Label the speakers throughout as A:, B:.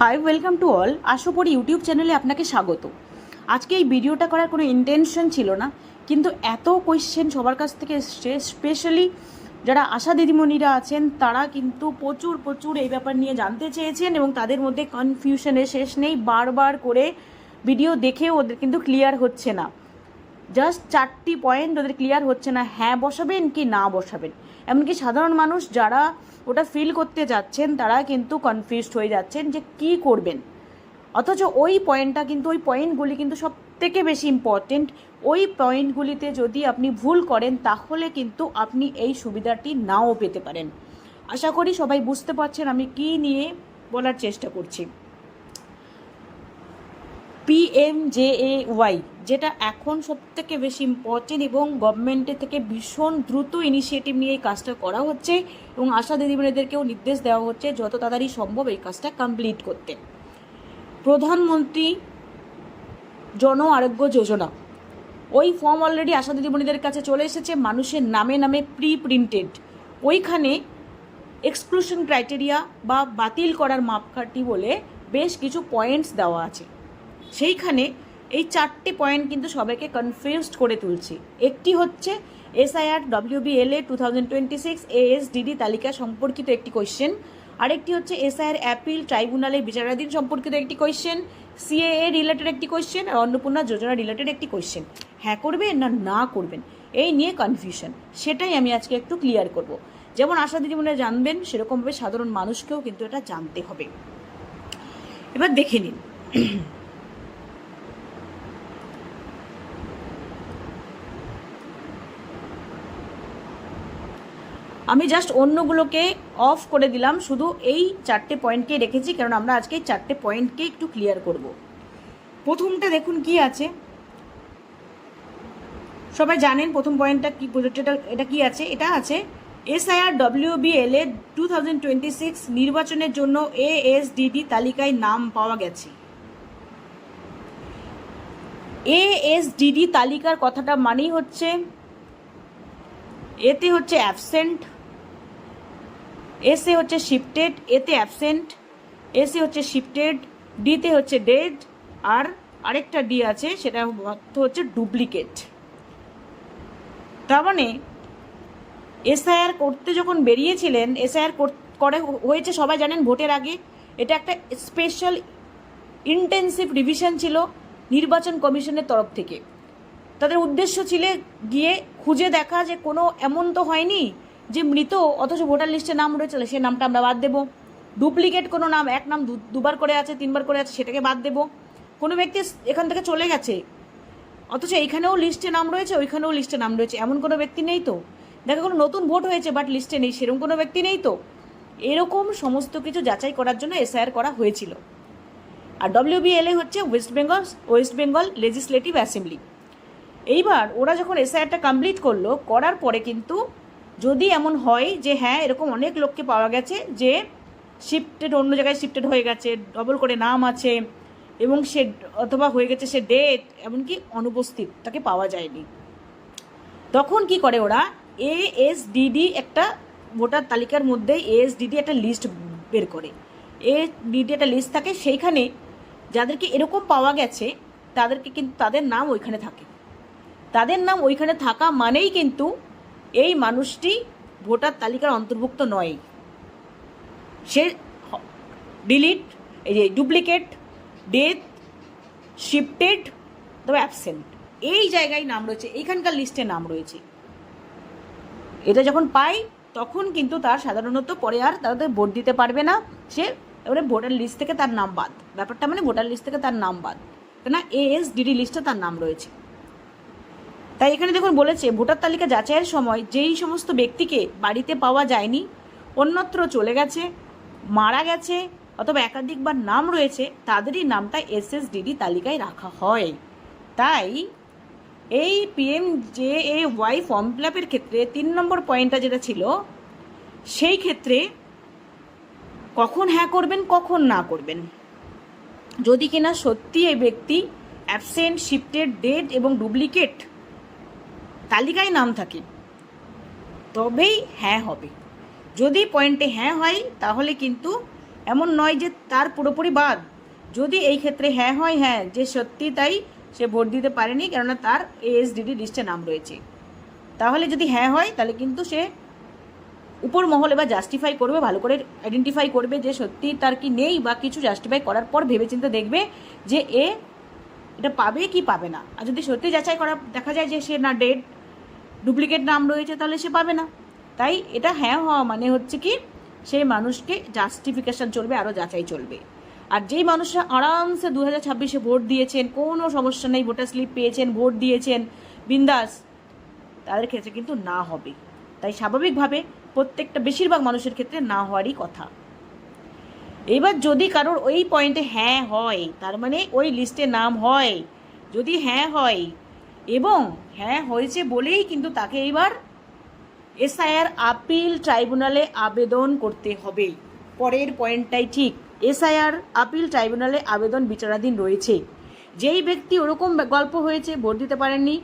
A: High, welcome to all. Ashapori YouTube চ্যানেলে আপনাকে স্বাগত। আজকে এই ভিডিওটা করার কোনো ইন্টেনশন ছিল না, কিন্তু এত কোয়েশ্চেন সবার কাছ থেকে এসছে, স্পেশালি যারা আশা দিদিমণিরা আছেন তারা কিন্তু প্রচুর এই ব্যাপার নিয়ে জানতে চেয়েছেন এবং তাদের মধ্যে কনফিউশনের শেষ নেই। বারবার করে ভিডিও দেখেও ওদের কিন্তু ক্লিয়ার হচ্ছে না। জাস্ট 4টি পয়েন্ট ওদের ক্লিয়ার হচ্ছে না, হ্যাঁ বসাবেন কি না বসাবেন। এমনকি সাধারণ মানুষ যারা ওটা ফিল করতে যাচ্ছেন তারা কিন্তু কনফিউজড হয়ে যাচ্ছেন যে কি করবেন। অথচ ওই পয়েন্টগুলি কিন্তু সব থেকে বেশি ইম্পর্টেন্ট। ওই পয়েন্টগুলিতে যদি আপনি ভুল করেন তাহলে কিন্তু আপনি এই সুবিধাটি নাও পেতে পারেন। আশা করি সবাই বুঝতে পারছেন আমি কি নিয়ে বলার চেষ্টা করছি। PMJAY যেটা এখন সবথেকে বেশি ইম্পর্টেন্ট এবং গভর্নমেন্টের থেকে ভীষণ দ্রুত ইনিশিয়েটিভ নিয়ে এই কাজটা করা হচ্ছে এবং আশা দিদিমণিদেরকেও নির্দেশ দেওয়া হচ্ছে যত তাড়াতাড়ি সম্ভব এই কাজটা কমপ্লিট করতে। প্রধানমন্ত্রী জন আরোগ্য যোজনা, ওই ফর্ম অলরেডি আশা দিদিমণিদের কাছে চলে এসেছে, মানুষের নামে প্রিন্টেড। ওইখানে এক্সক্লুশন ক্রাইটেরিয়া বা বাতিল করার মাপকাঠি বলে বেশ কিছু পয়েন্টস দেওয়া আছে। সেইখানে এই 4টে পয়েন্ট কিন্তু সবাইকে কনফিউজড করে তুলছে। একটি হচ্ছে SIR WBLA 2026 ASDD তালিকা সম্পর্কিত একটি কোয়েশ্চেন, আরেকটি হচ্ছে SIR অ্যাপিল ট্রাইব্যুনালে বিচারাধীন সম্পর্কিত একটি কোয়েশ্চেন, CAA রিলেটেড একটি কোয়েশ্চেন আর অন্নপূর্ণা যোজনা রিলেটেড একটি কোয়েশ্চেন। হ্যাঁ করবেন না করবেন এই নিয়ে কনফিউশন, সেটাই আমি আজকে একটু ক্লিয়ার করব। যেমন আশা দিদিমণিরা জানবেন সেরকমভাবে সাধারণ মানুষকেও কিন্তু এটা জানতে হবে। এবার দেখে নিন। আমি জাস্ট অন্যগুলোকে অফ করে দিলাম, শুধু এই 4টে পয়েন্টকেই রেখেছি, কারণ আমরা আজকে এই 4টে পয়েন্টকে একটু ক্লিয়ার করব। প্রথমটা দেখুন কি আছে, সবাই জানেন প্রথম পয়েন্টটা কি, এটা কি আছে, এটা আছে SIR WBLA 2026 নির্বাচনের জন্য ASDD তালিকায় নাম পাওয়া গেছে। ASDD তালিকার কথাটা মানেই হচ্ছে এতে হচ্ছে অ্যাবসেন্ট, এসে হচ্ছে শিফটেড, এতে অ্যাবসেন্ট, এসে হচ্ছে শিফটেড, ডিতে হচ্ছে ডেড, আর আরেকটা ডি আছে সেটা হচ্ছে ডুপ্লিকেট। তার মানে SIR করতে যখন বেরিয়েছিলেন, SIR করে হয়েছে সবাই জানেন ভোটের আগে। এটা একটা স্পেশাল ইন্টেন্সিভ রিভিশন ছিল নির্বাচন কমিশনের তরফ থেকে। তাদের উদ্দেশ্য ছিল গিয়ে খুঁজে দেখা যে কোনো এমন তো হয়নি যে মৃত অথচ ভোটার লিস্টে নাম রয়েছে সে নামটা আমরা বাদ দেবো, ডুপ্লিকেট কোনো নাম, এক নাম দুবার করে আছে, 3বার করে আছে, সেটাকে বাদ দেবো। কোনো ব্যক্তি এখান থেকে চলে গেছে অথচ এইখানেও লিস্টে নাম রয়েছে ওইখানেও লিস্টে নাম রয়েছে, এমন কোনো ব্যক্তি নেই তো। দেখা কোনো নতুন ভোট হয়েছে বাট লিস্টে নেই, সেরকম কোনো ব্যক্তি নেই তো। এরকম সমস্ত কিছু যাচাই করার জন্য SIR করা হয়েছিল। আর WBLA হচ্ছে ওয়েস্ট বেঙ্গল লেজিসলেটিভ অ্যাসেম্বলি। এইবার ওরা যখন SIRটা কমপ্লিট করলো, করার পরে কিন্তু যদি এমন হয় যে হ্যাঁ এরকম অনেক লোককে পাওয়া গেছে যে শিফটেড, অন্য জায়গায় শিফটেড হয়ে গেছে, ডবল করে নাম আছে এবং সে অথবা হয়ে গেছে সে ডেট, এমনকি অনুপস্থিত, তাকে পাওয়া যায়নি, তখন কি করে ওরা ASDD একটা ভোটার তালিকার মধ্যে ASDD একটা লিস্ট বের করে। ASDD একটা লিস্ট থাকে, সেইখানে যাদেরকে এরকম পাওয়া গেছে তাদেরকে কিন্তু তাদের নাম ওইখানে থাকে। তাদের নাম ওইখানে থাকা মানেই কিন্তু এই মানুষটি ভোটার তালিকার অন্তর্ভুক্ত নয়, সে ডিলিট, এই যে ডুপ্লিকেট, ডেথ, শিফটেড, তবে অ্যাবসেন্ট, এই জায়গায় নাম রয়েছে, এইখানকার লিস্টে নাম রয়েছে। এটা যখন পাই তখন কিন্তু তার সাধারণত পরে আর তাদের ভোট দিতে পারবে না, সে এবারে ভোটার লিস্ট থেকে তার নাম বাদ। ব্যাপারটা মানে ভোটার লিস্ট থেকে তার নাম বাদ, কেন ASDD লিস্টে তার নাম রয়েছে। তাই এখানে দেখুন বলেছে ভোটার তালিকা যাচাইয়ের সময় যেই সমস্ত ব্যক্তিকে বাড়িতে পাওয়া যায়নি, অন্যত্র চলে গেছে, মারা গেছে অথবা একাধিকবার নাম রয়েছে, তাদেরই নামটা SSDD তালিকায় রাখা হয়। তাই এই PMJAY ফর্ম ফিল আপের ক্ষেত্রে 3 নম্বর পয়েন্টটা যেটা ছিল, সেই ক্ষেত্রে কখন হ্যাঁ করবেন কখন না করবেন, যদি কিনা সত্যি এই ব্যক্তি অ্যাবসেন্ট, শিফটেড, ডেড এবং ডুপ্লিকেট তালিকায় নাম থাকে তবেই হ্যাঁ হবে। যদি পয়েন্টে হ্যাঁ হয় তাহলে কিন্তু এমন নয় যে তার পুরোপুরি বাদ। যদি এই ক্ষেত্রে হ্যাঁ হয়, হ্যাঁ যে সত্যি তাই সে ভোট দিতে পারেনি কেননা তার এএসডিডি লিস্টে নাম রয়েছে, তাহলে যদি হ্যাঁ হয় তাহলে কিন্তু সে উপর মহল এবার জাস্টিফাই করবে, ভালো করে আইডেন্টিফাই করবে যে সত্যি তার কি নেই বা কিছু, জাস্টিফাই করার পর ভেবেচিন্তে দেখবে যে এটা পাবে কি পাবে না। আর যদি সত্যি যাচাই করা দেখা যায় যে সে না ডেড, ডুপ্লিকেট নাম রয়েছে, তাহলে সে পাবে না। তাই এটা হ্যাঁ হওয়া মানে হচ্ছে কি সেই মানুষকে জাস্টিফিকেশন চলবে, আরও যাচাই চলবে। আর যেই মানুষরা আরামসে 2026-এ ভোট দিয়েছেন, কোনো সমস্যা নেই, ভোটার স্লিপ পেয়েছেন, ভোট দিয়েছেন বিন্দাস, তাদের ক্ষেত্রে কিন্তু না হবে। তাই স্বাভাবিকভাবে প্রত্যেকটা বেশিরভাগ মানুষের ক্ষেত্রে না হওয়ারই কথা। এবার যদি কারোর ওই পয়েন্টে হ্যাঁ হয়, তার মানে ওই লিস্টে নাম হয়, যদি হ্যাঁ হয় এবং হ্যাঁ হয়েছে বলেই কিন্তু তাকে এবার এসআইআর আপিল ট্রাইব্যুনালে আবেদন করতে হবে। পরের পয়েন্টটাই ঠিক, এসআইআর আপিল ট্রাইব্যুনালে আবেদন বিচারাধীন রয়েছে। যেই ব্যক্তি ওরকম গল্প হয়েছে, ভোট দিতে পারেননি,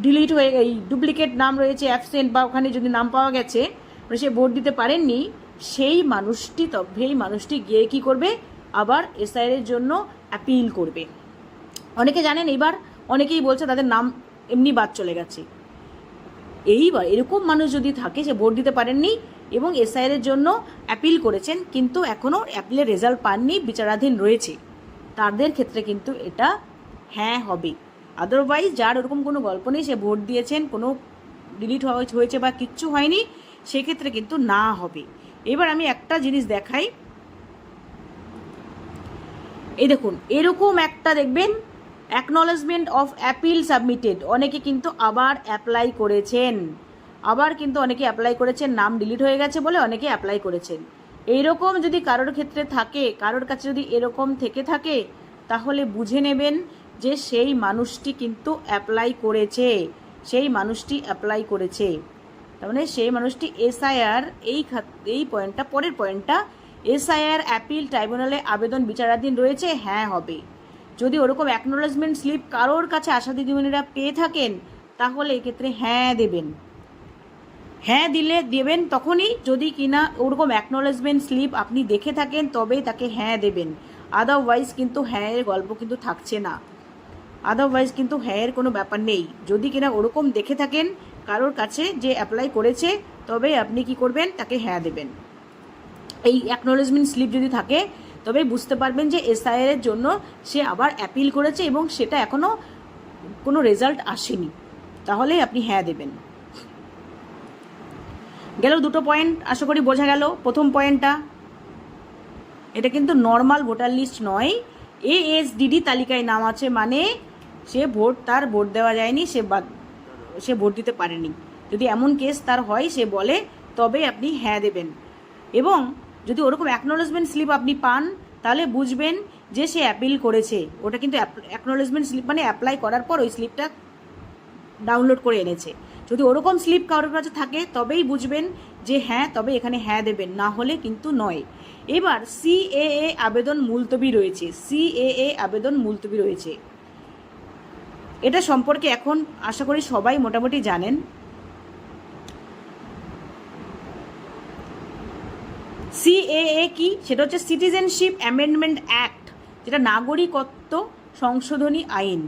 A: ডিলিট হয়ে এই ডুপ্লিকেট নাম রয়েছে, অ্যাবসেন্ট বা ওখানে যদি নাম পাওয়া গেছে সে ভোট দিতে পারেননি, সেই মানুষটি গিয়ে কী করবে, আবার এসআইআর জন্য অ্যাপিল করবে। অনেকে জানেন, এবার অনেকেই বলছে তাদের নাম এমনি বাদ চলে গেছে। এইবার এরকম মানুষ যদি থাকে, সে ভোট দিতে পারেননি এবং এসআইআর জন্য অ্যাপিল করেছেন কিন্তু এখনও অ্যাপিলের রেজাল্ট পাননি, বিচারাধীন রয়েছে, তাদের ক্ষেত্রে কিন্তু এটা হ্যাঁ হবে। আদারওয়াইজ যার ওরকম কোনো গল্প নেই, সে ভোট দিয়েছেন, কোনো ডিলিট হয়েছে বা কিচ্ছু হয়নি, সেক্ষেত্রে কিন্তু না হবে। এবার আমি একটা জিনিস দেখাই, এই দেখুন এরকম একটা দেখবেন অ্যাকনলেজমেন্ট অফ অ্যাপিল সাবমিটেড, অনেকে কিন্তু আবার অ্যাপ্লাই করেছেন, নাম ডিলিট হয়ে গেছে বলে অনেকে অ্যাপ্লাই করেছেন। এইরকম যদি কারোর ক্ষেত্রে থাকে, কারোর কাছে যদি এরকম থেকে থাকে, তাহলে বুঝে নেবেন যে সেই মানুষটি কিন্তু অ্যাপ্লাই করেছে, তার মানে সেই মানুষটি এসআইআর এই পয়েন্টটা, পরের পয়েন্টটা, এসআইআর অ্যাপিল ট্রাইব্যুনালে আবেদন বিচারাধীন রয়েছে, হ্যাঁ হবে। যদি ওরকম অ্যাকনোলেজমেন্ট স্লিপ কারোর কাছে আশা দিদিমণিরা পেয়ে থাকেন, তাহলে এক্ষেত্রে হ্যাঁ দেবেন। হ্যাঁ দেবেন তখনই যদি কিনা ওরকম অ্যাকনোলেজমেন্ট স্লিপ আপনি দেখে থাকেন, তবেই তাকে হ্যাঁ দেবেন। আদারওয়াইজ কিন্তু হ্যাঁয়ের গল্প কিন্তু থাকছে না, আদারওয়াইজ কিন্তু হ্যাঁয়ের কোনো ব্যাপার নেই। যদি কিনা ওরকম দেখে থাকেন কারোর কাছে যে অ্যাপ্লাই করেছে, তবে আপনি কি করবেন, তাকে হ্যাঁ দেবেন। এই অ্যাকনোলেজমেন্ট স্লিপ যদি থাকে, তবে বুঝতে পারবেন যে এসআইআর জন্য সে আবার অ্যাপিল করেছে এবং সেটা এখনও কোনো রেজাল্ট আসেনি, তাহলে আপনি হ্যাঁ দেবেন। গেল দুটো পয়েন্ট, আশা করি বোঝা গেল। প্রথম পয়েন্টটা, এটা কিন্তু নর্মাল ভোটার লিস্ট নয়, এএসডিডি তালিকায় নাম আছে মানে তার ভোট দেওয়া যায়নি, সে ভোট দিতে পারেনি। যদি এমন কেস তার হয়, সে বলে, তবে আপনি হ্যাঁ দেবেন। এবং যদি ওরকম অ্যাকনোলেজমেন্ট স্লিপ আপনি পান, তাহলে বুঝবেন যে সে অ্যাপিল করেছে। ওটা কিন্তু অ্যাকনোলেজমেন্ট স্লিপ মানে অ্যাপ্লাই করার পর ওই স্লিপটা ডাউনলোড করে এনেছে। যদি ওরকম স্লিপ কারোর কাছে থাকে, তবেই বুঝবেন যে হ্যাঁ, তবে এখানে হ্যাঁ দেবেন, না হলে কিন্তু নয়। এবার সিএএ আবেদন মুলতবি রয়েছে, এটা সম্পর্কে এখন আশা করি সবাই মোটামুটি জানেন। সিএএ কি, সেটা হচ্ছে সিটিজেনশিপ অ্যামেন্ডমেন্ট অ্যাক্ট, যেটা নাগরিকত্ব সংশোধনী আইন।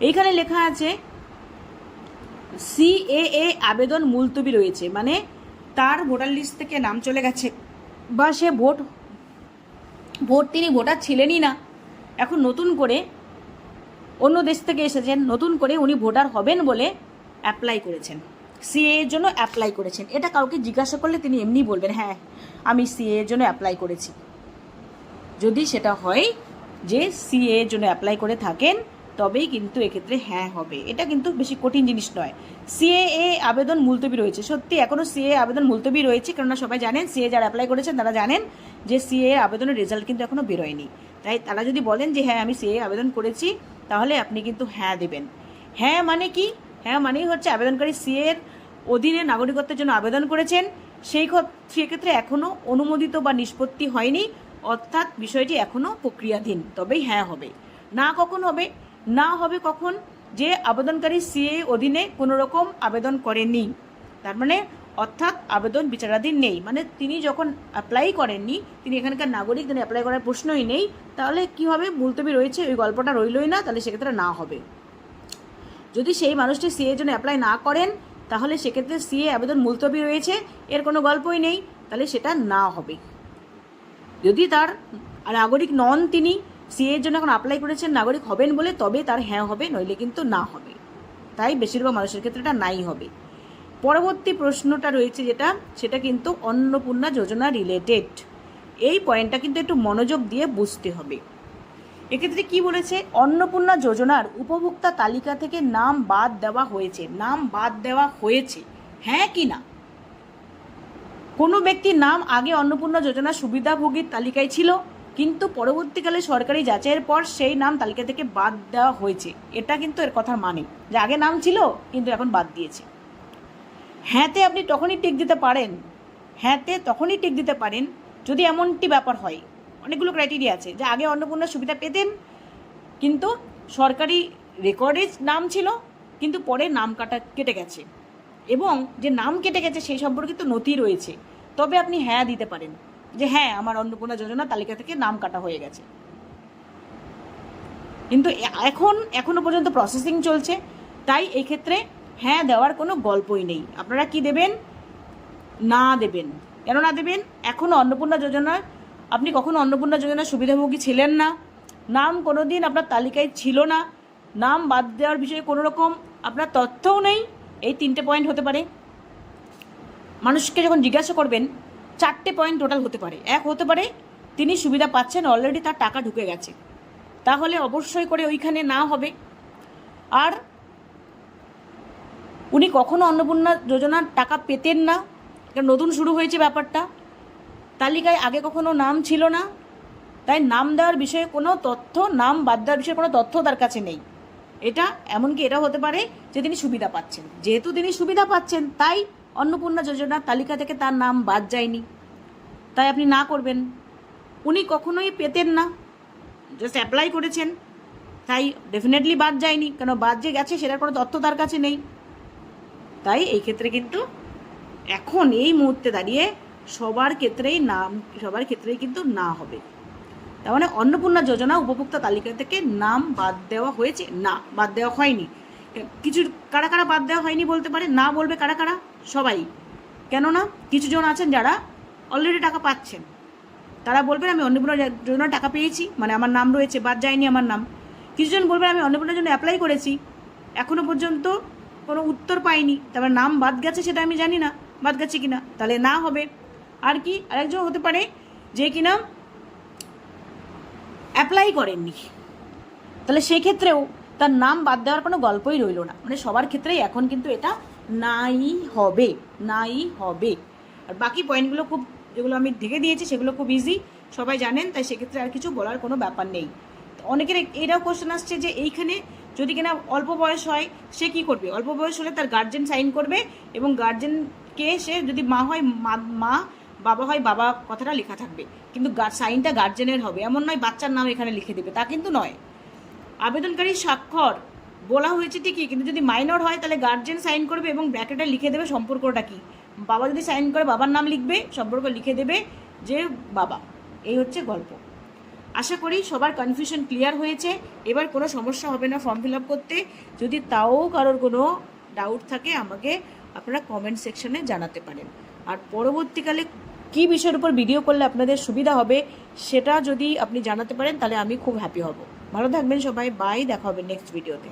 A: এইখানে লেখা আছে সিএএ আবেদন মুলতবি রয়েছে, মানে তার ভোটার লিস্ট থেকে নাম চলে গেছে বা সে তিনি ভোটার ছিলেনই না, এখন নতুন করে অন্য দেশ থেকে এসেছেন, নতুন করে উনি ভোটার হবেন বলে অ্যাপ্লাই করেছেন, সিএএর জন্য অ্যাপ্লাই করেছেন। এটা কাউকে জিজ্ঞাসা করলে তিনি এমনি বলবেন, হ্যাঁ আমি সিএএর জন্য অ্যাপ্লাই করেছি। যদি সেটা হয় যে সিএএর জন্য অ্যাপ্লাই করে থাকেন, তবেই কিন্তু এক্ষেত্রে হ্যাঁ হবে। এটা কিন্তু বেশি কঠিন জিনিস নয়। সিএএ আবেদন মুলতবি রয়েছে, সত্যি এখনও সিএএ আবেদন মুলতবি রয়েছে, কেননা সবাই জানেন, সিএ যারা অ্যাপ্লাই করেছেন তারা জানেন যে সিএএ আবেদনের রেজাল্ট কিন্তু এখনও বেরোয়নি। তাই তারা যদি বলেন যে হ্যাঁ আমি সিএএ আবেদন করেছি, তাহলে আপনি কিন্তু হ্যাঁ দেবেন। হ্যাঁ মানে কি, হ্যাঁ মানেই হচ্ছে আবেদনকারী সিএর অধীনে নাগরিকত্বের জন্য আবেদন করেছেন, সেক্ষেত্রে এখনও অনুমোদিত বা নিষ্পত্তি হয়নি, অর্থাৎ বিষয়টি এখনও প্রক্রিয়াধীন, তবেই হ্যাঁ হবে। না হবে কখন, যে আবেদনকারী সিএ অধীনে কোনো রকম আবেদন করেননি, তার মানে অর্থাৎ আবেদন বিচারাধীন নেই, মানে তিনি যখন অ্যাপ্লাই করেননি, তিনি এখানকার নাগরিক, তিনি অ্যাপ্লাই করার প্রশ্নই নেই, তাহলে কি হবে, মুলতবি রয়েছে, ওই গল্পটা রইলই না, তাহলে সেক্ষেত্রে না হবে। যদি সেই মানুষটি সিএর জন্য অ্যাপ্লাই না করেন, তাহলে সেক্ষেত্রে সিএ আবেদন মুলতবি রয়েছে, এর কোনো গল্পই নেই, তাহলে সেটা না হবে। যদি তার নাগরিক নন, তিনি সিএর জন্য এখন অ্যাপ্লাই করেছেন, নাগরিক হবেন বলে, তবে তার হ্যাঁ হবে, নইলে কিন্তু না হবে। তাই বেশিরভাগ মানুষের ক্ষেত্রে এটা নাই হবে। পরবর্তী প্রশ্নটা রয়েছে যেটা, সেটা কিন্তু অন্নপূর্ণা যোজনা রিলেটেড। এই পয়েন্টটা কিন্তু একটু মনোযোগ দিয়ে বুঝতে হবে। এক্ষেত্রে কি বলেছে, অন্নপূর্ণা যোজনার উপভোক্তা তালিকা থেকে নাম বাদ দেওয়া হয়েছে। নাম বাদ দেওয়া হয়েছে, হ্যাঁ কি না? কোনো ব্যক্তির নাম আগে অন্নপূর্ণা যোজনা সুবিধাভোগীর তালিকায় ছিল, কিন্তু পরবর্তীকালে সরকারি যাচাইয়ের পর সেই নাম তালিকা থেকে বাদ দেওয়া হয়েছে। এটা কিন্তু এর কথার মানে যে আগে নাম ছিল কিন্তু এখন বাদ দিয়েছে। হ্যাঁতে আপনি তখনই টিক দিতে পারেন, হ্যাঁতে তখনই টিক দিতে পারেন যদি এমনটি ব্যাপার হয়। অনেকগুলো ক্রাইটেরিয়া আছে, যে আগে অন্নপূর্ণা সুবিধা পেতেন কিন্তু সরকারি রেকর্ডে নাম ছিল, কিন্তু পরে নাম কেটে গেছে, এবং যে নাম কেটে গেছে সেই সম্পর্কিত নথি রয়েছে, তবে আপনি হ্যাঁ দিতে পারেন যে হ্যাঁ আমার অন্নপূর্ণা যোজনা তালিকা থেকে নাম কাটা হয়ে গেছে। কিন্তু এখনো পর্যন্ত প্রসেসিং চলছে, তাই এই ক্ষেত্রে হ্যাঁ দেওয়ার কোনো গল্পই নেই। আপনারা কি দেবেন, না দেবেন। কেন না দেবেন? এখনও অন্নপূর্ণা যোজনার, আপনি কখনো অন্নপূর্ণা যোজনার সুবিধাভোগী ছিলেন না, নাম কোনো দিন আপনার তালিকায় ছিল না, নাম বাদ দেওয়ার বিষয়ে কোনো রকম আপনার তথ্যও নেই। এই 3টে পয়েন্ট হতে পারে। মানুষকে যখন জিজ্ঞাসা করবেন, 4টে পয়েন্ট টোটাল হতে পারে। এক হতে পারে তিনি সুবিধা পাচ্ছেন, অলরেডি তার টাকা ঢুকে গেছে, তাহলে অবশ্যই করে ওইখানে না হবে। আর উনি কখনো অন্নপূর্ণা যোজনার টাকা পেতেন না, কারণ নতুন শুরু হয়েছে ব্যাপারটা, তালিকায় আগে কখনো নাম ছিল না, তাই নাম দেওয়ার বিষয়ে কোনো তথ্য, নাম বাদ দেওয়ার বিষয়ে কোনো তথ্য তার কাছে নেই। এটা এমনকি এটা হতে পারে যে তিনি সুবিধা পাচ্ছেন, যেহেতু তিনি সুবিধা পাচ্ছেন তাই অন্নপূর্ণা যোজনার তালিকা থেকে তার নাম বাদ যায়নি, তাই আপনি না করবেন। উনি কখনোই পেতেন না, জাস্ট অ্যাপ্লাই করেছেন, তাই ডেফিনেটলি বাদ যায়নি, কেন বাদ যে গেছে সেটার কোনো তথ্য তার কাছে নেই। তাই এই ক্ষেত্রে কিন্তু এখন এই মুহূর্তে দাঁড়িয়ে সবার ক্ষেত্রেই কিন্তু না হবে। তার মানে অন্নপূর্ণা যোজনা উপভোক্তা তালিকা থেকে নাম বাদ দেওয়া হয়েছে, না বাদ দেওয়া হয়নি। কিছু কারা কারা বাদ দেওয়া হয়নি বলতে পারে, না বলবে কারা কারা, সবাই। কেননা কিছু জন আছেন যারা অলরেডি টাকা পাচ্ছেন, তারা বলবেন আমি অন্নপূর্ণা যোজনার টাকা পেয়েছি, মানে আমার নাম রয়েছে, বাদ যায়নি আমার নাম। কিছুজন বলবেন আমি অন্নপূর্ণার জন্য অ্যাপ্লাই করেছি, এখনও পর্যন্ত কোনো উত্তর পাইনি, তারপর নাম বাদ গেছে সেটা আমি জানি না বাদ গেছে কিনা, তাহলে না হবে। আর কি আরেকজন হতে পারে যে কিনা অ্যাপ্লাই করেননি, তাহলে সেক্ষেত্রেও তার নাম বাদ দেওয়ার কোনো গল্পই রইল না। মানে সবার ক্ষেত্রেই এখন কিন্তু এটা নাই হবে। আর বাকি পয়েন্টগুলো খুব, যেগুলো আমি ঢেকে দিয়েছি সেগুলো খুব ইজি, সবাই জানেন, তাই সেক্ষেত্রে আর কিছু বলার কোনো ব্যাপার নেই। অনেকের এটাও কোশ্চেন আসছে যে এইখানে যদি কিনা অল্প বয়স হয় সে কি করবে? অল্প বয়স হলে তার গার্জেন সাইন করবে, এবং গার্জেনকে সে যদি মা হয় মা, বাবা হয় বাবা কথাটা লেখা থাকবে, কিন্তু সাইনটা গার্জেনের হবে। এমন নয় বাচ্চার নাম এখানে লিখে দেবে, তা কিন্তু নয়। আবেদনকারী স্বাক্ষর বলা হয়েছে ঠিকই, কিন্তু যদি মাইনর হয় তাহলে গার্জেন সাইন করবে এবং ব্র্যাকেটে লিখে দেবে সম্পর্কটা কি। বাবা যদি সাইন করে বাবার নাম লিখবে, সম্পর্ক লিখে দেবে যে বাবা। এই হচ্ছে গল্প। আশা করি সবার কনফিউশন ক্লিয়ার হয়েছে। এবার কোনো সমস্যা হবে না ফর্ম ফিল আপ করতে। যদি তাও কারোর কোনো ডাউট থাকে আমাকে আপনারা কমেন্ট সেকশনে জানাতে পারেন। আর পরবর্তীকালে কী বিষয়ের উপর ভিডিও করলে আপনাদের সুবিধা হবে সেটা যদি আপনি জানাতে পারেন তাহলে আমি খুব হ্যাপি হব। ভালো থাকবেন সবাই, বাই, দেখা হবে নেক্সট ভিডিওতে।